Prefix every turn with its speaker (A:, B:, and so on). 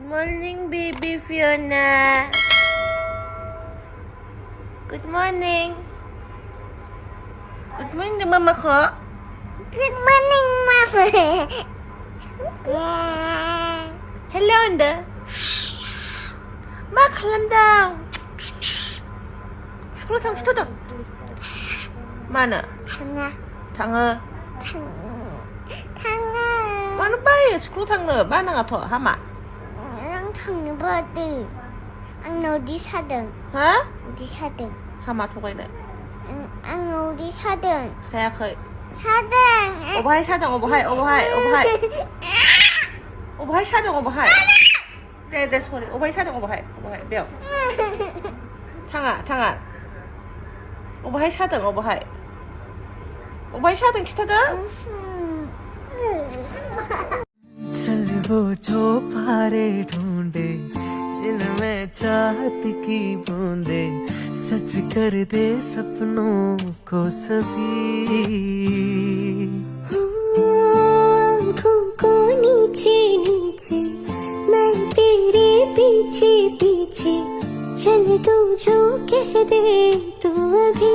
A: morning, baby Fiona. Good morning. Good morning, Mama ko.
B: Good morning, Mama.
A: Hello, Anda. 막 칼람당. 그렇다고 스토덕. Mana?
B: Tanga.
A: Tanga.
B: Tanga.
A: Mana bay? Screw tanga. Mana ngato? Hama.
B: Orang tanga badu. Ang nodi sadeng.
A: Hah?
B: Nodi sadeng.
A: Hama 토가이네.
B: Ang nodi sadeng.
A: sayaเคย
B: Sadeng.
A: 오버하이 사정 오버하이 사정 오버하이 네 소리 오버하이 사정 오버하이 몇 탕아 오버하이 사정 오버하이 기타다
C: चल वो जो पारे ढूंढे जिनमें चाहत की बूंदे सच कर दे सपनों को सभी
D: आँखों को नीचे नीचे मैं तेरे पीछे पीछे चल तू जो कह दे तू अभी